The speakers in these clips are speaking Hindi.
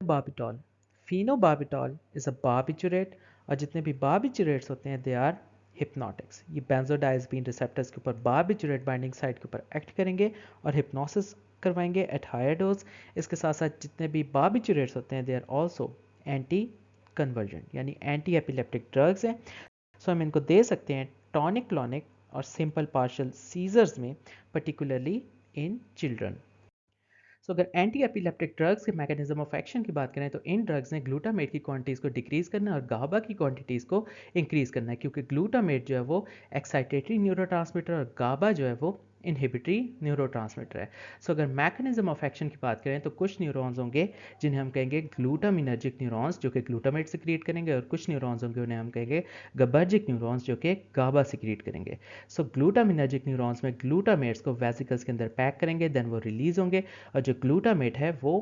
phenobarbital. Phenobarbital is a barbiturate और जितने भी barbiturates होते हैं they are hypnotics. ये benzodiazepine receptors के ऊपर barbiturate binding site के ऊपर एक्ट करेंगे और hypnosis करवाएंगे at higher dose. इसके साथ साथ जितने भी barbiturates होते हैं they are also anti convergent यानी एंटी एपिलेप्टिक ड्रग्स हैं. सो हम इनको दे सकते हैं टॉनिक क्लॉनिक और सिंपल पार्शियल सीजर्स में, पर्टिकुलरली इन चिल्ड्रन. सो अगर एंटी एपिलेप्टिक ड्रग्स के मैकेनिज्म ऑफ एक्शन की बात करें तो इन ड्रग्स ने ग्लूटामेट की क्वांटिटीज़ को डिक्रीज करना है और गाबा की क्वांटिटीज़ को इंक्रीज करना है, क्योंकि ग्लूटामेट जो है वो एक्साइटेटरी न्यूरोट्रांसमीटर और गाबा जो है वो इनहिबिटरी न्यूरोट्रांसमीटर है. सो अगर मैकेनिज्म ऑफ एक्शन की बात करें तो कुछ न्यूरॉन्स होंगे जिन्हें हम कहेंगे ग्लूटामिनर्जिक न्यूरॉन्स जो कि ग्लूटामेट सिक्रिएट करेंगे, और कुछ न्यूरॉन्स होंगे उन्हें हम कहेंगे गबर्जिक न्यूरॉन्स जो कि गाबा सिक्रिएट करेंगे. सो ग्लूटामिनर्जिक न्यूरॉन्स में ग्लूटामेट्स को वेसिकल्स के अंदर पैक करेंगे, देन वो रिलीज होंगे और जो ग्लूटामेट है वो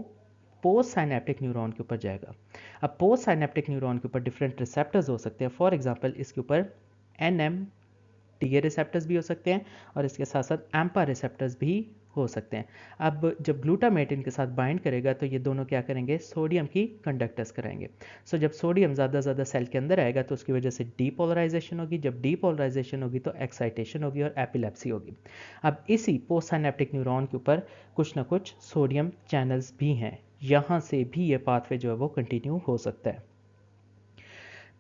पोस्ट साइनेप्टिक न्यूरॉन के ऊपर जाएगा. अब पोस्ट साइनेप्टिक न्यूरॉन के ऊपर डिफरेंट रिसेप्टर्स हो सकते हैं. फॉर एग्जांपल इसके ऊपर NMDA रिसेप्टर्स भी हो सकते हैं और इसके साथ साथ एम्पा रिसेप्टर्स भी हो सकते हैं. अब जब ग्लूटामेट इनके साथ बाइंड करेगा तो ये दोनों क्या करेंगे, सोडियम की कंडक्टर्स कराएंगे. सो जब सोडियम ज़्यादा सेल के अंदर आएगा तो उसकी वजह से डीपोलराइजेशन होगी. जब डीपोलराइजेशन होगी तो एक्साइटेशन होगी और एपिलेप्सी होगी. अब इसी पोस्ट साइनेप्टिक न्यूरॉन के ऊपर कुछ ना कुछ सोडियम चैनल्स भी हैं, यहाँ से भी ये पाथवे जो है वो कंटिन्यू हो सकता है.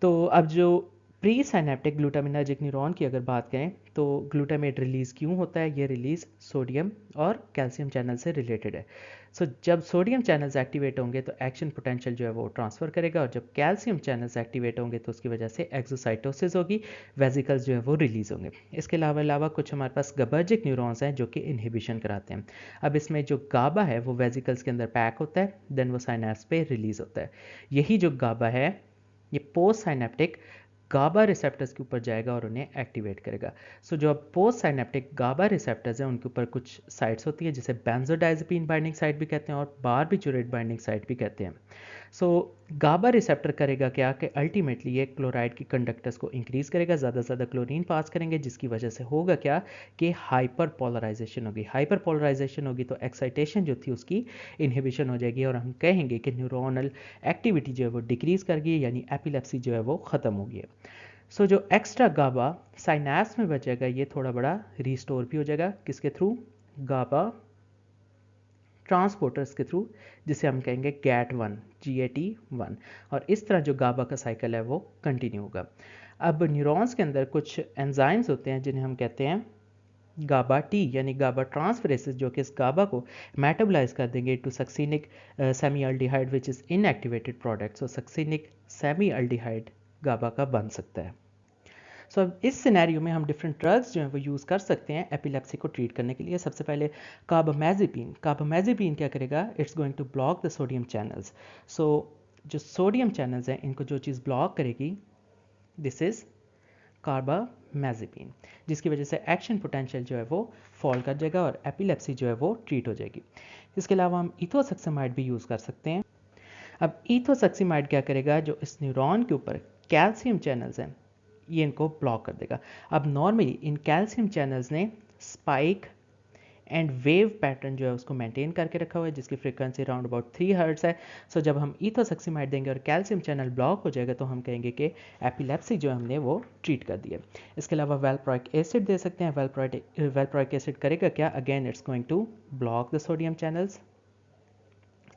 तो अब जो प्री साइनेप्टिक ग्लूटामिनर्जिक न्यूरॉन की अगर बात करें तो ग्लूटामेट रिलीज़ क्यों होता है, ये रिलीज़ सोडियम और कैल्शियम चैनल से रिलेटेड है. सो जब सोडियम चैनल्स एक्टिवेट होंगे तो एक्शन पोटेंशियल जो है वो ट्रांसफ़र करेगा, और जब कैल्शियम चैनल्स एक्टिवेट होंगे तो उसकी वजह से एक्सोसाइटोसिस होगी, वेसिकल्स जो है वो रिलीज़ होंगे. इसके अलावा कुछ हमारे पास गबर्जिक न्यूरॉन्स हैं जो कि इनहिबिशन कराते हैं. अब इसमें जो गाबा है वो वेसिकल्स के अंदर पैक होता है, देन वो साइनेप्स पे रिलीज़ होता है. यही जो गाबा है ये पोस्ट साइनेप्टिक गाबा रिसेप्टर्स के ऊपर जाएगा और उन्हें एक्टिवेट करेगा. सो जो पोस्ट साइनेप्टिक गाबा रिसेप्टर्स हैं उनके ऊपर कुछ साइट्स होती है जिसे बेंजोडाइजेपिन बाइंडिंग साइट भी कहते हैं और बारबिटूरेट बाइंडिंग साइट भी कहते हैं. सो गाबा रिसेप्टर करेगा क्या कि अल्टीमेटली ये क्लोराइड की कंडक्टर्स को इंक्रीज करेगा, ज़्यादा क्लोरीन पास करेंगे, जिसकी वजह से होगा क्या कि हाइपर पोलराइजेशन होगी. हाइपर पोलराइजेशन होगी तो एक्साइटेशन जो थी उसकी इनहिबिशन हो जाएगी और हम कहेंगे कि न्यूरोनल एक्टिविटी जो है वो डिक्रीज कर गई, यानी एपिलेप्सी जो है वो ख़त्म हो गई है. सो जो एक्स्ट्रा गाबा साइनेप्स में बचेगा ये थोड़ा बड़ा रिस्टोर भी हो जाएगा. किसके थ्रू, गाबा ट्रांसपोर्टर्स के थ्रू, जिसे हम कहेंगे GAT1, और इस तरह जो गाबा का साइकिल है वो कंटिन्यू होगा. अब न्यूरॉन्स के अंदर कुछ एंजाइम्स होते हैं जिन्हें हम कहते हैं गाबा टी यानी गाबा ट्रांसफरेसिस, जो कि इस गाबा को मेटाबोलाइज कर देंगे to succinic semi aldehyde which is inactivated product. So succinic semi aldehyde GABA का बन सकता है. सो अब इस सिनेरियो में हम डिफरेंट ड्रग्स जो हैं वो यूज़ कर सकते हैं एपिलेप्सी को ट्रीट करने के लिए. सबसे पहले कार्बामेज़ेपिन क्या करेगा, it's going to block the sodium channels. So जो सोडियम चैनल्स हैं इनको जो चीज़ ब्लॉक करेगी दिस इज़ कार्बामेज़ेपिन, जिसकी वजह से एक्शन पोटेंशियल जो है वो फॉल कर जाएगा और एपिलेप्सी जो है वो ट्रीट हो जाएगी. इसके अलावा हम इथोसक्सामाइड भी यूज़ कर सकते हैं. अब इथोसक्सामाइड क्या करेगा, जो इस न्यूरॉन के ऊपर कैल्शियम चैनल्स हैं ये इनको ब्लॉक कर देगा. अब नॉर्मली इन कैल्शियम चैनल्स ने स्पाइक एंड वेव पैटर्न जो है उसको मेंटेन करके रखा हुआ है, जिसकी फ्रीक्वेंसी अराउंड अबाउट 3 हर्ट्ज है. सो जब हम इथोसक्सामाइड देंगे और कैल्शियम चैनल ब्लॉक हो जाएगा तो हम कहेंगे कि एपिलेप्सी जो हमने वो ट्रीट कर दिया. इसके अलावा वेलप्रोइक एसिड दे सकते हैं. वेलप्रोइक एसिड करेगा क्या, again it's going to block the sodium channels.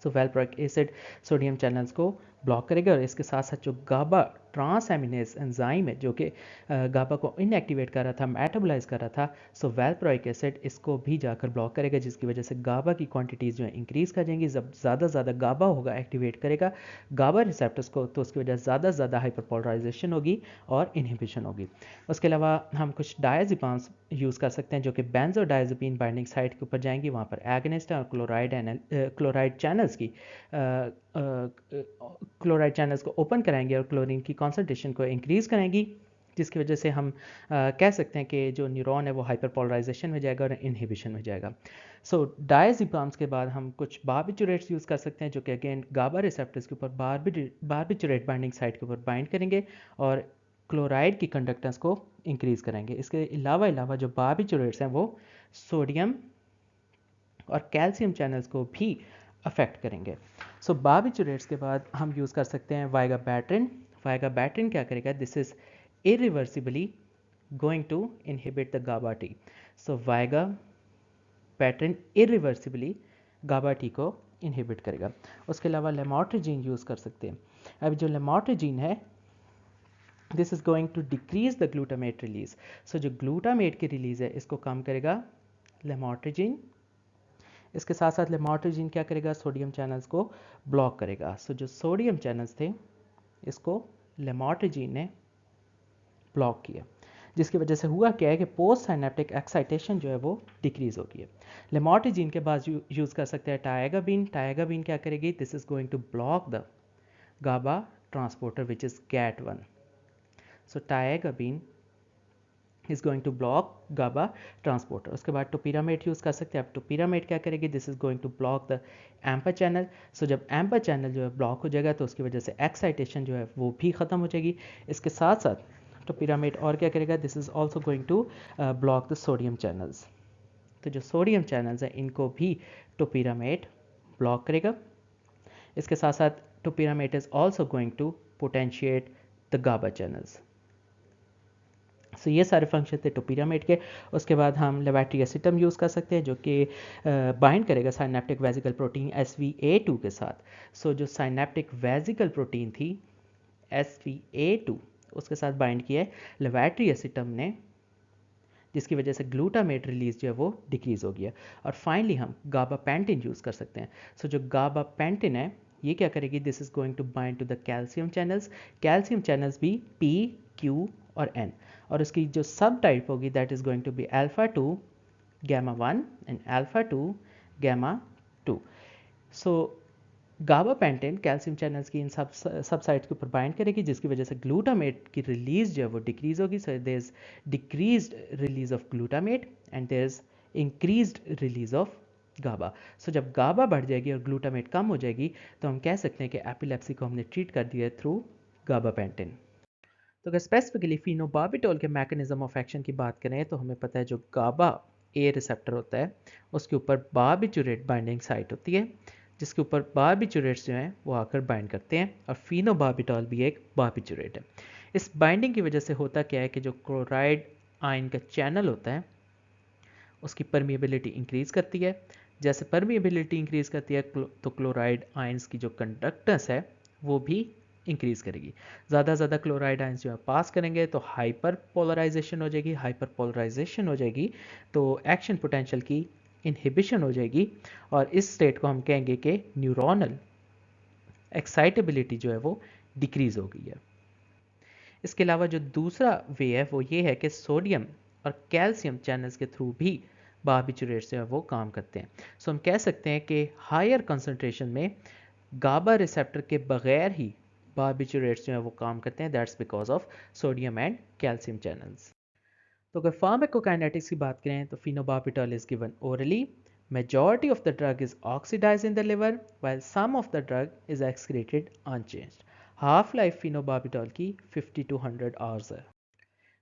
So valproic acid sodium channels को ब्लॉक करेगा और इसके साथ साथ जो गाबा ट्रांस एमिनेज एंजाइम है जो कि गाबा को इनएक्टिवेट कर रहा था, मेटाबोलाइज कर रहा था, सो वेलप्रोइक एसिड इसको भी जाकर ब्लॉक करेगा, जिसकी वजह से गाबा की क्वांटिटीज़ जो है इंक्रीज़ कर जाएंगी. जब ज़्यादा गाबा होगा एक्टिवेट करेगा गाबा रिसेप्टर्स को तो उसकी वजह से ज़्यादा हाइपरपोलराइजेशन होगी और इनहिबिशन होगी. उसके अलावा हम कुछ डायज़ेपाम्स यूज़ कर सकते हैं जो कि बेंजोडायज़ेपिन बाइंडिंग साइट के ऊपर जाएंगी. वहाँ पर एगनिस्ट और क्लोराइड चैनल्स की क्लोराइड चैनल्स को ओपन कराएंगे और क्लोरीन की कॉन्सेंट्रेशन को इंक्रीज़ कराएंगी, जिसकी वजह से हम कह सकते हैं कि जो न्यूरॉन है वो हाइपरपोलराइजेशन में जाएगा और इनहिबिशन में जाएगा. सो डायज़ेपाम्स के बाद हम कुछ बारबिटूरेट्स यूज़ कर सकते हैं जो कि अगेन गाबा रिसेप्टर्स के ऊपर बारबिटूरेट बाइंडिंग साइट के ऊपर बाइंड करेंगे और क्लोराइड की कंडक्टेंस को इंक्रीज़ करेंगे. इसके अलावा जो बारबिटूरेट्स हैं वो सोडियम और कैल्शियम चैनल्स को भी अफेक्ट करेंगे। सो बार्बिचुरेट्स के बाद हम यूज़ कर सकते हैं वाइगाबैट्रिन। वाइगाबैट्रिन क्या करेगा, this is irreversibly going to inhibit the GABA T. So vigabatrin irreversibly GABA T को इनहिबिट करेगा। उसके अलावा लेमोट्रिजीन यूज़ कर सकते हैं। अब जो लेमोट्रिजीन है, this is going to decrease the glutamate release. So जो ग्लूटामेट की रिलीज है इसको कम करेगा लेमोट्रिजीन। इसके साथ साथ लेमोट्रिजीन क्या करेगा, सोडियम चैनल्स को ब्लॉक करेगा। सो जो सोडियम चैनल्स थे इसको लेमोट्रिजीन ने ब्लॉक किया, जिसकी वजह से हुआ क्या है कि पोस्ट साइनेप्टिक एक्साइटेशन जो है वो डिक्रीज हो गई है। लेमोट्रिजीन के बाद यूज़ कर सकते हैं टायगाबीन। टायगाबीन क्या करेगी, this is going to block the GABA transporter which is GAT1। So tiagabine is going to block GABA transporter. उसके बाद टोपिरामेट यूज़ कर सकते हैं। अब टोपिरामेट क्या करेगी, this is going to block the AMPA channel. So जब एम्पर चैनल जो है ब्लॉक हो जाएगा तो उसकी वजह से एक्साइटेशन जो है वो भी ख़त्म हो जाएगी। इसके साथ साथ टोपिरामेट और क्या करेगा, this is also going to block the sodium channels. तो जो सोडियम चैनल्स हैं इनको भी टोपिरामेट ब्लॉक करेगा। इसके साथ साथ topiramate is also going to potentiate the GABA channels. So ये सारे फंक्शन थे टोपिरामेट के। उसके बाद हम लेवेट्री एसिटम यूज़ कर सकते हैं जो कि बाइंड करेगा साइनेप्टिक वेजिकल प्रोटीन SV-A2 के साथ। सो जो साइनेप्टिक वेजिकल प्रोटीन थी SV-A2 उसके साथ बाइंड किया है लेवेट्री एसिटम ने, जिसकी वजह से ग्लूटामेट रिलीज जो है वो डिक्रीज हो गया। और फाइनली हम गाबापेंटिन यूज़ कर सकते हैं। सो जो गाबापेंटिन है ये क्या करेगी, this is going to bind to the calcium channels. Calcium channels भी P, Q और N, और उसकी जो सब टाइप होगी that is going to be α2 γ1 and α2 γ2। So gabapentin calcium channels की इन सब साइट्स के ऊपर बाइंड करेगी, जिसकी वजह से ग्लूटामेट की रिलीज जो है वो डिक्रीज होगी। So there is decreased release of glutamate and there is increased release of गाबा। सो जब गाबा बढ़ जाएगी और ग्लूटामेट कम हो जाएगी तो हम कह सकते हैं कि एपिलेप्सी को हमने ट्रीट कर दिया है थ्रू गाबापेंटिन। तो अगर स्पेसिफिकली फिनोबार्बिटोल के मैकेनिज्म ऑफ एक्शन की बात करें तो हमें पता है जो गाबा ए रिसेप्टर होता है उसके ऊपर बार्बिचुरेट बाइंडिंग साइट होती है, जिसके ऊपर बार्बिचुरेट्स जो हैं वो आकर बाइंड करते हैं, और फिनोबार्बिटोल भी एक बार्बिचुरेट है। इस बाइंडिंग की वजह से होता क्या है कि जो क्लोराइड आयन का चैनल होता है उसकी परमिएबिलिटी इंक्रीज़ करती है। जैसे परमिएबिलिटी इंक्रीज़ करती है तो क्लोराइड आयंस की जो कंडक्टेंस है वो भी इंक्रीज़ करेगी। ज़्यादा ज़्यादा क्लोराइड आयंस जो है पास करेंगे तो हाइपर पोलराइजेशन हो जाएगी। हाइपर पोलराइजेशन हो जाएगी तो एक्शन पोटेंशियल की इनहिबिशन हो जाएगी, और इस स्टेट को हम कहेंगे कि न्यूरोनल एक्साइटेबिलिटी जो है वो डिक्रीज़ हो गई है। इसके अलावा जो दूसरा वे है वो ये है कि सोडियम और कैल्शियम चैनल्स के थ्रू भी बार्बिचुरेट्स जो है वो काम करते हैं। सो हम कह सकते हैं कि हायर कंसंट्रेशन में गाबा रिसेप्टर के बगैर ही बार्बिचुरेट्स जो है वो काम करते हैं, that's because of sodium and calcium channels. तो अगर फार्माकोकाइनेटिक्स की बात करें तो phenobarbital is given orally, majority of the drug is oxidized in the liver while some of the drug is excreted unchanged. Half life phenobarbital की 50 to 100 आवर्स है।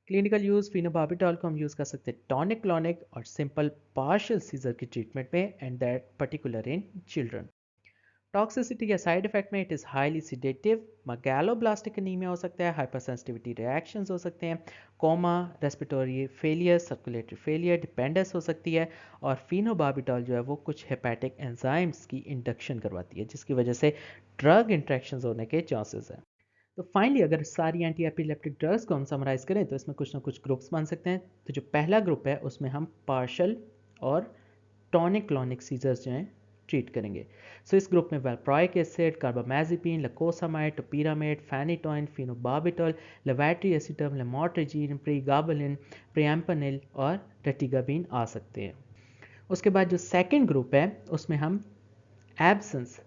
क्लिनिकल यूज़ फिनोबार्बिटॉल को हम यूज़ कर सकते हैं टॉनिक क्लॉनिक और सिंपल पार्शियल सीजर की ट्रीटमेंट में, and that particular in children. Toxicity या साइड इफेक्ट में it is highly sedative, megaloblastic anaemia हो सकता है, हाइपरसेंसिटिविटी रिएक्शंस हो सकते हैं, coma, respiratory failure, circulatory failure, dependence हो सकती है, और फिनोबार्बिटॉल जो है वो कुछ हेपेटिक एंजाइम्स की इंडक्शन करवाती है जिसकी वजह से ड्रग इंट्रैक्शंस होने के चांसेस हैं। तो फाइनली अगर सारी एंटी एपिलेप्टिक ड्रग्स को हम समराइज़ करें तो इसमें कुछ ना कुछ ग्रुप्स बन सकते हैं। तो जो पहला ग्रुप है उसमें हम पार्शल और टॉनिक क्लॉनिक सीजर्स जो हैं ट्रीट करेंगे। सो इस ग्रुप में valproic acid, carbamazepine, लकोसामाइड, topiramate, phenytoin, फिनोबार्बिटॉल, लेवेट्री एसिटम, lamotrigine, प्रीगाबलिन, प्रिएम्पनिल और रेटिगाबिन आ सकते हैं। उसके बाद जो सेकंड ग्रुप है उसमें हम एब्सेंस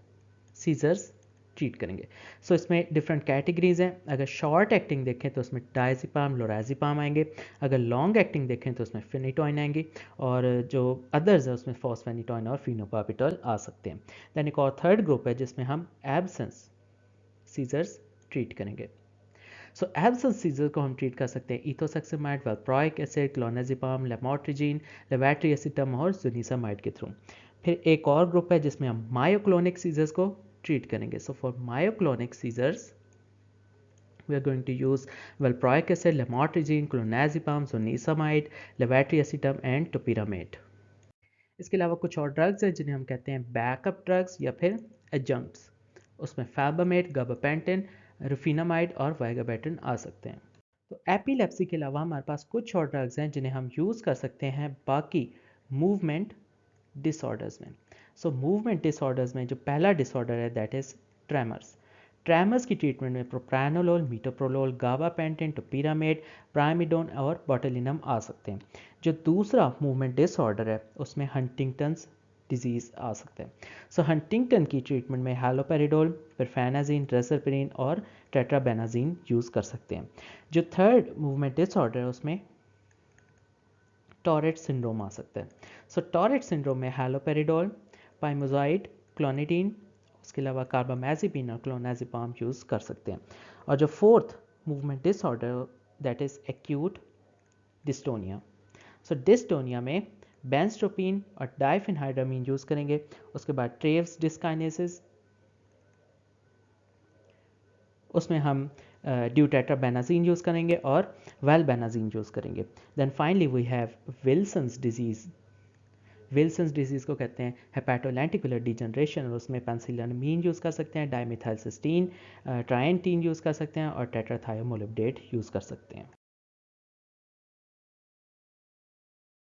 सीजर्स ट्रीट करेंगे। सो इसमें डिफरेंट कैटेगरीज हैं। अगर शॉर्ट एक्टिंग देखें तो उसमें डायज़ेपाम, लोराज़ेपाम आएंगे। अगर लॉन्ग एक्टिंग देखें तो उसमें फेनिटोइन आएंगे, और जो अदर्स है उसमें फॉस्फेनिटोइन और फिनोबार्बिटॉल आ सकते हैं। दैन एक और थर्ड ग्रुप है जिसमें हम एब्सेंस सीजर्स ट्रीट करेंगे। सो एब्सेंस सीजर को हम ट्रीट कर सकते हैं इथोसेक्सिमाइड, वैल्प्रोइक एसिड, क्लोनाज़ेपाम, लेमोट्रिजीन, लेवेट्री एसिटम और ज़ुनिसामाइड के थ्रू। फिर एक और ग्रुप है जिसमें हम मायोक्लोनिक सीजर्स को ट्रीट करेंगे. So for myoclonic seizures we are going to use valproic acid, lamotrigine, clonazepam, zonisamide, levetiracetam and topiramate. इसके अलावा कुछ और ड्रग्स हैं जिन्हें हम कहते हैं बैकअप ड्रग्स या फिर एडजंक्ट्स. उसमें फैबामेट, गाबापेंटिन, रुफिनामाइड और वाइगाबेटिन आ सकते हैं. तो एपिलेप्सी के अलावा हमारे पास कुछ और ड्रग्स हैं जिन्हें हम यूज़ कर सकते हैं बाकी मूवमेंट डिसऑर्डर्स में. सो मूवमेंट डिसऑर्डर्स में जो पहला डिसऑर्डर है दैट इज़ ट्रेमर्स. ट्रेमर्स की ट्रीटमेंट में प्रोप्रानोलोल, मीटोप्रोलोल, गाबापेंटिन, टोपिरामेट, प्राइमिडोन और बोटुलिनम आ सकते हैं. जो दूसरा मूवमेंट डिसऑर्डर है उसमें हंटिंगटन्स डिजीज़ आ सकता है. सो हंटिंगटन की ट्रीटमेंट में हैलोपेरिडोल, परफेनाजिन, रेसरपिन और टेट्राबेनाजिन यूज़ कर सकते हैं. जो थर्ड मूवमेंट डिसऑर्डर है उसमें टॉरेट सिंड्रोम आ सकता है. सो टॉरेट सिंड्रोम में हैलोपेरिडोल, पाइमोजाइड, क्लोनिडीन, उसके अलावा कार्बामेज़ेपिन और क्लोनाज़ेपाम यूज़ कर सकते हैं. और जो fourth movement disorder that is acute dystonia. So dystonia में बेंस्ट्रोपिन और डाइफेनहाइड्रामीन यूज़ करेंगे. उसके बाद ट्रेव्स डिस्काइनेसिस, उसमें हम ड्यूटेट्राबेनाजीन यूज़ करेंगे और वेलबेनाजीन यूज़ करेंगे. Then finally we have Wilson's disease. Wilson's disease को कहते हैं हेपेटोलेंटिकुलर डिजनरेशन और उसमें पेंसिलनामीन यूज़ कर सकते हैं, डाइमिथाइलसिस्टीन, ट्राइएंटीन यूज़ कर सकते हैं और टेट्राथायोमोलिबडेट यूज़ कर सकते हैं.